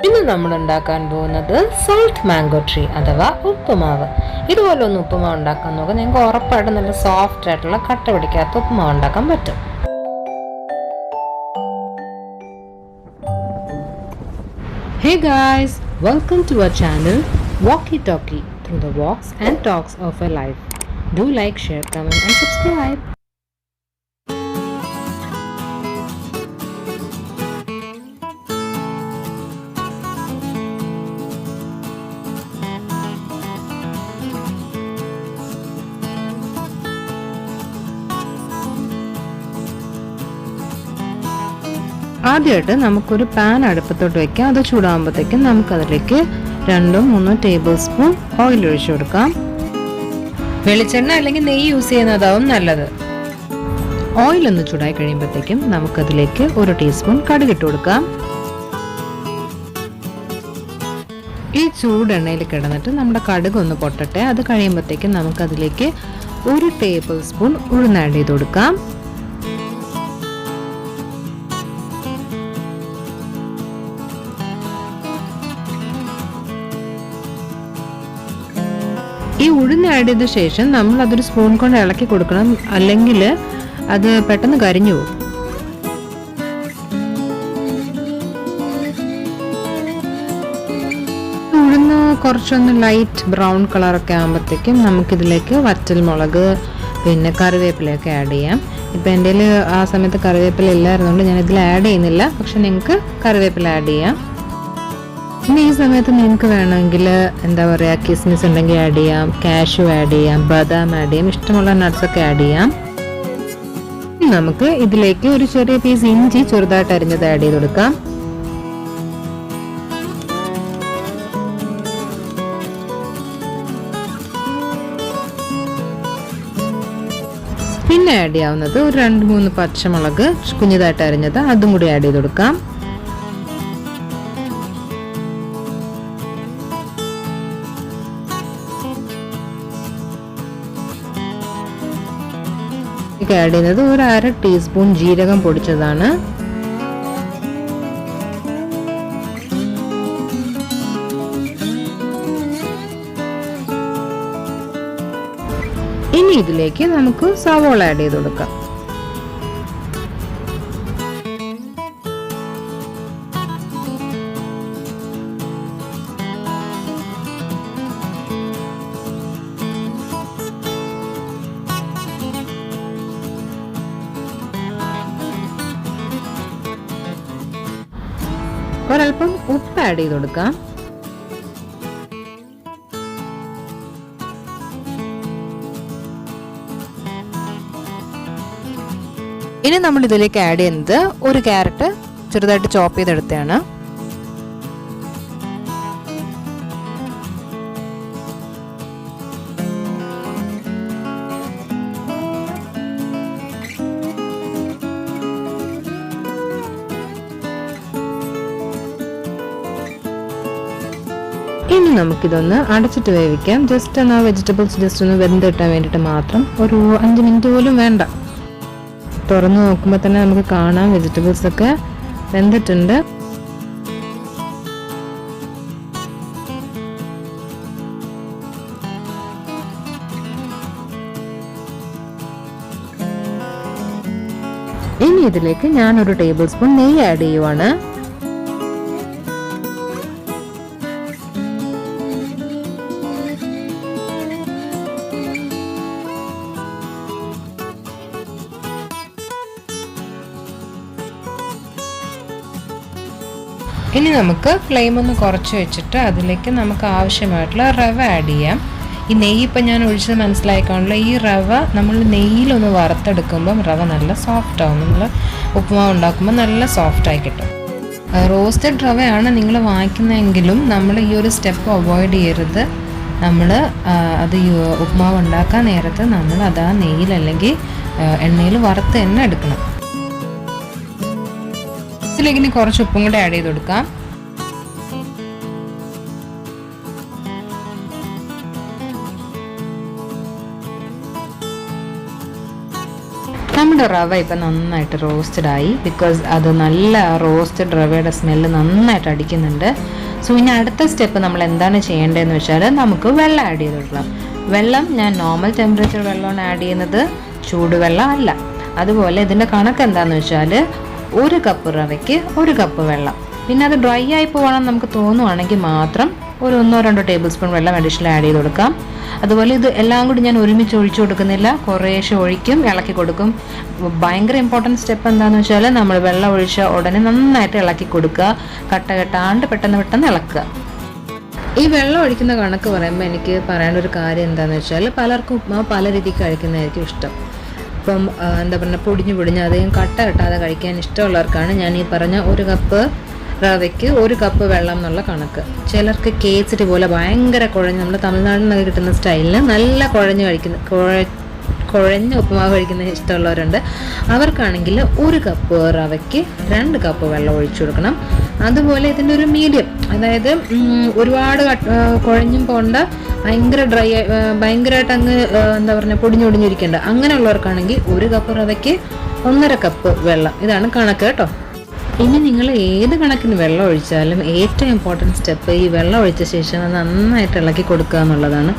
ഇന്ന് നമ്മൾ ഉണ്ടാക്കാൻ പോകുന്നത് സോൾട്ട് മാംഗോ ട്രീ അഥവാ ഉപ്പുമാവ്. ഇതുപോലെ ഒന്ന് ഉപ്പുമാവ് ഉണ്ടാക്കാൻ നോക്കുക. നിങ്ങൾക്ക് ഉറപ്പായിട്ട് നല്ല സോഫ്റ്റ് ആയിട്ടുള്ള കട്ട പിടിക്കാത്ത ഉപ്പുമാവ് ഉണ്ടാക്കാൻ പറ്റും. Hey guys, welcome to our channel Walkie Talkie, through the walks and talks of a life. Do like, share, comment and subscribe. ആദ്യമായിട്ട് നമുക്കൊരു പാൻ അടുപ്പത്തോട്ട് വെക്കാം. അത് ചൂടാകുമ്പോഴത്തേക്കും നമുക്കതിലേക്ക് 2-3 ടേബിൾ സ്പൂൺ ഓയിൽ ഒഴിച്ചു കൊടുക്കാം. വെളിച്ചെണ്ണ അല്ലെങ്കിൽ നെയ്യ് യൂസ് ചെയ്യുന്നതാവും നല്ലത്. ഓയിൽ ഒന്ന് ചൂടായി കഴിയുമ്പോഴത്തേക്കും നമുക്കതിലേക്ക് 1 ടീസ്പൂൺ കടുക് ഇട്ട് കൊടുക്കാം. ഈ ചൂടെണ്ണയിൽ കിടന്നിട്ട് നമ്മുടെ കടുക് ഒന്ന് പൊട്ടട്ടെ. അത് കഴിയുമ്പോഴത്തേക്കും നമുക്കതിലേക്ക് 1 ടേബിൾ സ്പൂൺ ഉഴുന്ന് ആഡ് ചെയ്ത് കൊടുക്കാം. ഈ ഉഴുന്ന് ആഡ് ചെയ്ത ശേഷം നമ്മൾ അതൊരു സ്പൂൺ കൊണ്ട് ഇളക്കി കൊടുക്കണം, അല്ലെങ്കിൽ അത് പെട്ടെന്ന് കരിഞ്ഞു പോകും. ഉഴുന്ന് കുറച്ചൊന്ന് ലൈറ്റ് ബ്രൗൺ കളറൊക്കെ ആകുമ്പോഴത്തേക്കും നമുക്കിതിലേക്ക് വറ്റൽമുളക് പിന്നെ കറിവേപ്പിലയൊക്കെ ആഡ് ചെയ്യാം. ഇപ്പം എൻ്റെ കയ്യിൽ ആ സമയത്ത് കറിവേപ്പില ഇല്ലായിരുന്നുകൊണ്ട് ഞാൻ ഇതിൽ ആഡ് ചെയ്യുന്നില്ല, പക്ഷെ നിങ്ങൾക്ക് കറിവേപ്പില ആഡ് ചെയ്യാം. പിന്നെ ഈ സമയത്ത് നിങ്ങൾക്ക് വേണമെങ്കിൽ എന്താ പറയുക, കിസ്മിസ് ഉണ്ടെങ്കിൽ ആഡ് ചെയ്യാം, കാഷ്യൂ ആഡ് ചെയ്യാം, ബദാം ആഡ് ചെയ്യാം, ഇഷ്ടമുള്ള നട്ട്സൊക്കെ ആഡ് ചെയ്യാം. നമുക്ക് ഇതിലേക്ക് ഒരു ചെറിയ പീസ് ഇഞ്ചി ചെറുതായിട്ട് അരിഞ്ഞത് ആഡ് ചെയ്ത് കൊടുക്കാം. പിന്നെ ആഡ് ചെയ്യാവുന്നത് ഒരു 2-3 പച്ചമുളക് കുഞ്ഞതായിട്ട് അരിഞ്ഞത്, അതും കൂടി ആഡ് ചെയ്ത് കൊടുക്കാം. ആഡ് ചെയ്യുന്നത് ഒരു 1/2 ടീസ്പൂൺ ജീരകം പൊടിച്ചതാണ്. ഇനി ഇതിലേക്ക് നമുക്ക് സവോള ആഡ് ചെയ്ത് കൊടുക്കാം. ഒരൽപ്പം ഉപ്പ് ആഡ് ചെയ്ത് കൊടുക്കാം. ഇനി നമ്മൾ ഇതിലേക്ക് ആഡ് ചെയ്യുന്നത് ഒരു ക്യാരറ്റ് ചെറുതായിട്ട് ചോപ്പ് ചെയ്തെടുത്തതാണ്. ഇനി നമുക്കിതൊന്ന് അടച്ചിട്ട് വേവിക്കാം. ജസ്റ്റ് ഒന്ന് ആ വെജിറ്റബിൾസ് ജസ്റ്റ് ഒന്ന് വെന്തിട്ടാൻ വേണ്ടിയിട്ട് മാത്രം. ഒരു 5 മിനിറ്റ് പോലും വേണ്ട. തുറന്ന് നോക്കുമ്പോൾ തന്നെ നമുക്ക് കാണാം വെജിറ്റബിൾസ് ഒക്കെ വെന്തിട്ടുണ്ട്. ഇനി ഇതിലേക്ക് ഞാൻ 1 ടേബിൾ സ്പൂൺ നെയ്യ് ആഡ് ചെയ്യുവാണ്. ഇനി നമുക്ക് ഫ്ലെയിം ഒന്ന് കുറച്ച് വെച്ചിട്ട് അതിലേക്ക് നമുക്ക് ആവശ്യമായിട്ടുള്ള റവ ആഡ് ചെയ്യാം. ഈ നെയ്യ് ഇപ്പം ഞാൻ ഒഴിച്ചത് മനസ്സിലായിക്കാണല്ലോ. ഈ റവ നമ്മൾ നെയ്യിലൊന്ന് വറുത്തെടുക്കുമ്പം റവ നല്ല സോഫ്റ്റ് ആവും. നമ്മൾ ഉപ്പുമാവ് ഉണ്ടാക്കുമ്പോൾ നല്ല സോഫ്റ്റായി കിട്ടും. റോസ്റ്റഡ് റവയാണ് നിങ്ങൾ വാങ്ങിക്കുന്നതെങ്കിലും നമ്മൾ ഈ ഒരു സ്റ്റെപ്പ് അവോയ്ഡ് ചെയ്യരുത്. നമ്മൾ അത് ഉപ്പുമാവ് ഉണ്ടാക്കാൻ നേരത്ത് നമ്മൾ അത് ആ നെയ്യിൽ അല്ലെങ്കിൽ എണ്ണയിൽ വറുത്ത് തന്നെ എടുക്കണം. ഇതിലേക്ക് ഇനി കുറച്ച് ഉപ്പും കൂടെ ആഡ് ചെയ്ത് കൊടുക്കാം. നമ്മുടെ റവ ഇപ്പം നന്നായിട്ട് റോസ്റ്റഡ് ആയി. ബിക്കോസ് അത് നല്ല റോസ്റ്റഡ് റവയുടെ സ്മെല്ല് നന്നായിട്ട് അടിക്കുന്നുണ്ട്. സോ ഇനി അടുത്ത സ്റ്റെപ്പ് നമ്മൾ എന്താണ് ചെയ്യേണ്ടതെന്ന് വെച്ചാൽ നമുക്ക് വെള്ളം ആഡ് ചെയ്ത് കൊടുക്കണം. വെള്ളം ഞാൻ നോർമൽ ടെമ്പറേച്ചർ വെള്ളമാണ് ആഡ് ചെയ്യുന്നത്, ചൂടുവെള്ളം അല്ല. അതുപോലെ ഇതിൻ്റെ കണക്ക് എന്താണെന്ന് വെച്ചാൽ 1 കപ്പ് റവയ്ക്ക് 1 കപ്പ് വെള്ളം. പിന്നെ അത് ഡ്രൈ ആയി പോകണം നമുക്ക് തോന്നുവാണെങ്കിൽ മാത്രം ഒരു 1-2 ടേബിൾ സ്പൂൺ വെള്ളം അഡീഷണൽ ആഡ് ചെയ്ത് കൊടുക്കാം. അതുപോലെ ഇത് എല്ലാം കൂടി ഞാൻ ഒരുമിച്ച് ഒഴിച്ചു കൊടുക്കുന്നില്ല, കുറേശ്ശെ ഒഴിക്കും, ഇളക്കി കൊടുക്കും. ഭയങ്കര ഇമ്പോർട്ടൻറ്റ് സ്റ്റെപ്പ് എന്താണെന്ന് വെച്ചാൽ നമ്മൾ വെള്ളം ഒഴിച്ച ഉടനെ നന്നായിട്ട് ഇളക്കി കൊടുക്കുക, കട്ട കെട്ടാണ്ട് പെട്ടെന്ന് ഇളക്കുക. ഈ വെള്ളം ഒഴിക്കുന്ന കണക്ക് പറയുമ്പോൾ എനിക്ക് പറയേണ്ട ഒരു കാര്യം എന്താണെന്ന് വെച്ചാൽ പലർക്കും ഉപ്മാവ് പല രീതിക്ക് കഴിക്കുന്നതായിരിക്കും ഇഷ്ടം. ഇപ്പം എന്താ പറയുക, പൊടിഞ്ഞ് അധികം കട്ട കെട്ടാതെ കഴിക്കാൻ ഇഷ്ടമുള്ളവർക്കാണ് ഞാൻ ഈ പറഞ്ഞ 1 കപ്പ് റവയ്ക്ക് 1 കപ്പ് വെള്ളം എന്നുള്ള കണക്ക്. ചിലർക്ക് കേസരി പോലെ ഭയങ്കര കുഴഞ്ഞ്, നമ്മൾ തമിഴ്നാട്ടിൽ നിന്നൊക്കെ കിട്ടുന്ന സ്റ്റൈലിന് നല്ല കുഴഞ്ഞ ഉപ്പുമാവ് കഴിക്കുന്ന ഇഷ്ടമുള്ളവരുണ്ട്. അവർക്കാണെങ്കിൽ 1 കപ്പ് റവയ്ക്ക് 2 കപ്പ് വെള്ളം ഒഴിച്ചു കൊടുക്കണം. അതുപോലെ ഇതിൻ്റെ ഒരു മീഡിയം, അതായത് ഒരുപാട് കുഴഞ്ഞും പോണ്ട, ഭയങ്കര ഡ്രൈ ഭയങ്കരമായിട്ട് അങ്ങ് എന്താ പറയുക പൊടിഞ്ഞൊടിഞ്ഞിരിക്കേണ്ട, അങ്ങനെയുള്ളവർക്കാണെങ്കിൽ 1 കപ്പ് റവയ്ക്ക് 1.5 കപ്പ് വെള്ളം. ഇതാണ് കണക്ക് കേട്ടോ. ഇനി നിങ്ങൾ ഏത് കണക്കിന് വെള്ളം ഒഴിച്ചാലും ഏറ്റവും ഇമ്പോർട്ടൻറ്റ് സ്റ്റെപ്പ് ഈ വെള്ളം ഒഴിച്ച ശേഷം അത് നന്നായിട്ട് ഇളക്കി കൊടുക്കുക എന്നുള്ളതാണ്.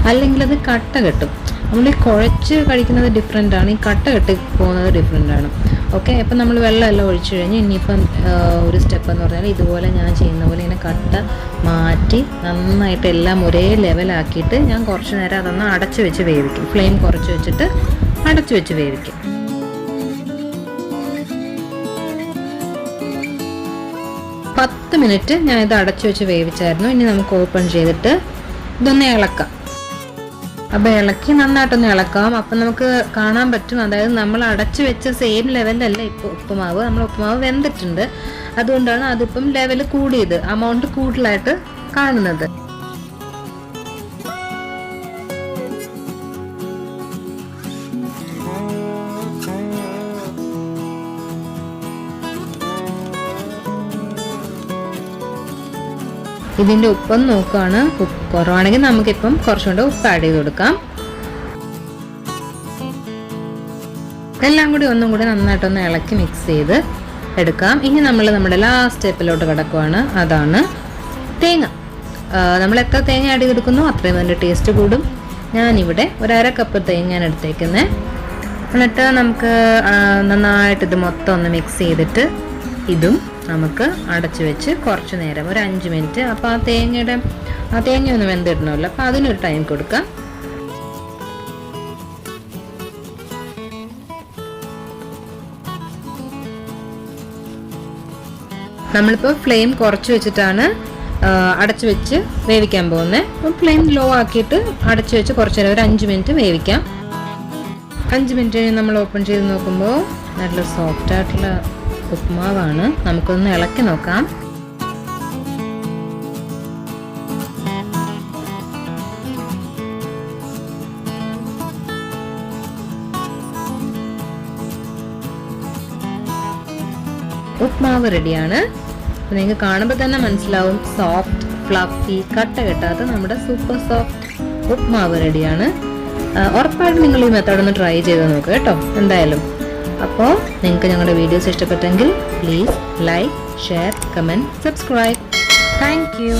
അല്ലെങ്കിൽ അത് കട്ട കെട്ടും. നമ്മൾ ഈ കുഴച്ച് കഴിക്കുന്നത് ഡിഫറെൻ്റ് ആണ്, ഈ കട്ട കെട്ടി പോകുന്നത് ഡിഫറെൻ്റ് ആണ്. ഓക്കെ, അപ്പം നമ്മൾ വെള്ളമെല്ലാം ഒഴിച്ചു കഴിഞ്ഞ് ഇനിയിപ്പം ഒരു സ്റ്റെപ്പ് എന്ന് പറഞ്ഞാൽ ഇതുപോലെ ഞാൻ ചെയ്യുന്ന പോലെ ഇങ്ങനെ കട്ട മാറ്റി നന്നായിട്ട് എല്ലാം ഒരേ ലെവലാക്കിയിട്ട് ഞാൻ കുറച്ച് നേരം അതൊന്ന് അടച്ചു വെച്ച് വേവിക്കും. ഫ്ലെയിം കുറച്ച് വെച്ചിട്ട് അടച്ചു വെച്ച് വേവിക്കും. 10 മിനിറ്റ് ഞാൻ ഇത് അടച്ചു വെച്ച് വേവിച്ചായിരുന്നു. ഇനി നമുക്ക് ഓപ്പൺ ചെയ്തിട്ട് ഇതൊന്ന് ഇളക്കാം. അപ്പോൾ ഇളക്കി നന്നായിട്ടൊന്ന് ഇളക്കാം. അപ്പം നമുക്ക് കാണാൻ പറ്റും, അതായത് നമ്മൾ അടച്ചു വെച്ച സെയിം ലെവലല്ല ഇപ്പോൾ ഉപ്പുമാവ്. നമ്മൾ ഉപ്പുമാവ് വെന്തിട്ടുണ്ട്, അതുകൊണ്ടാണ് അതിപ്പം ലെവൽ കൂടിയത്, അമൗണ്ട് കൂടുതലായിട്ട് കാണുന്നത്. ഇതിൻ്റെ ഉപ്പൊന്ന് നോക്കുകയാണ്. ഉപ്പ് കുറവാണെങ്കിൽ നമുക്കിപ്പം കുറച്ചുകൊണ്ട് ഉപ്പ് ആഡ് ചെയ്ത് കൊടുക്കാം. എല്ലാം കൂടി ഒന്നും കൂടി നന്നായിട്ടൊന്ന് ഇളക്കി മിക്സ് ചെയ്ത് എടുക്കാം. ഇനി നമ്മൾ നമ്മുടെ ലാസ്റ്റ് സ്റ്റെപ്പിലോട്ട് കിടക്കുവാണ്, അതാണ് തേങ്ങ. നമ്മൾ എത്ര തേങ്ങ ആഡ് ചെയ്തെടുക്കുന്നു അത്രയും അതിൻ്റെ ടേസ്റ്റ് കൂടും. ഞാനിവിടെ 1/2 കപ്പ് തേങ്ങയാണ് എടുത്തേക്കുന്നത്. എന്നിട്ട് നമുക്ക് നന്നായിട്ട് ഇത് മൊത്തം ഒന്ന് മിക്സ് ചെയ്തിട്ട് ഇതും നമുക്ക് അടച്ചു വെച്ച് കുറച്ച് നേരം ഒരു 5 മിനിറ്റ്. അപ്പോൾ ആ തേങ്ങ ഒന്ന് വെന്തിടണമല്ലോ, അപ്പോൾ അതിനൊരു ടൈം കൊടുക്കാം. നമ്മളിപ്പോൾ ഫ്ലെയിം കുറച്ച് വെച്ചിട്ടാണ് അടച്ചു വെച്ച് വേവിക്കാൻ പോകുന്നത്. അപ്പോൾ ഫ്ലെയിം ലോ ആക്കിയിട്ട് അടച്ചു വെച്ച് കുറച്ച് നേരം ഒരു 5 മിനിറ്റ് വേവിക്കാം. 5 മിനിറ്റ് കഴിഞ്ഞ് നമ്മൾ ഓപ്പൺ ചെയ്ത് നോക്കുമ്പോൾ നല്ല സോഫ്റ്റ് ആയിട്ടുള്ള ഉപ്മാവാണ്. നമുക്കൊന്ന് ഇളക്കി നോക്കാം. ഉപ്മാവ് റെഡിയാണ്. നിങ്ങൾക്ക് കാണുമ്പോൾ തന്നെ മനസ്സിലാവും, സോഫ്റ്റ് ഫ്ലഫി കട്ട കെട്ടാത്ത നമ്മുടെ സൂപ്പർ സോഫ്റ്റ് ഉപ്മാവ് റെഡിയാണ്. ഉറപ്പായിട്ടും നിങ്ങൾ ഈ മെത്തേഡ് ഒന്ന് ട്രൈ ചെയ്ത് നോക്കുക കേട്ടോ എന്തായാലും. അപ്പോൾ നിങ്ങൾക്ക് ഞങ്ങളുടെ വീഡിയോസ് ഇഷ്ടപ്പെട്ടെങ്കിൽ please like, share, comment, subscribe. Thank you.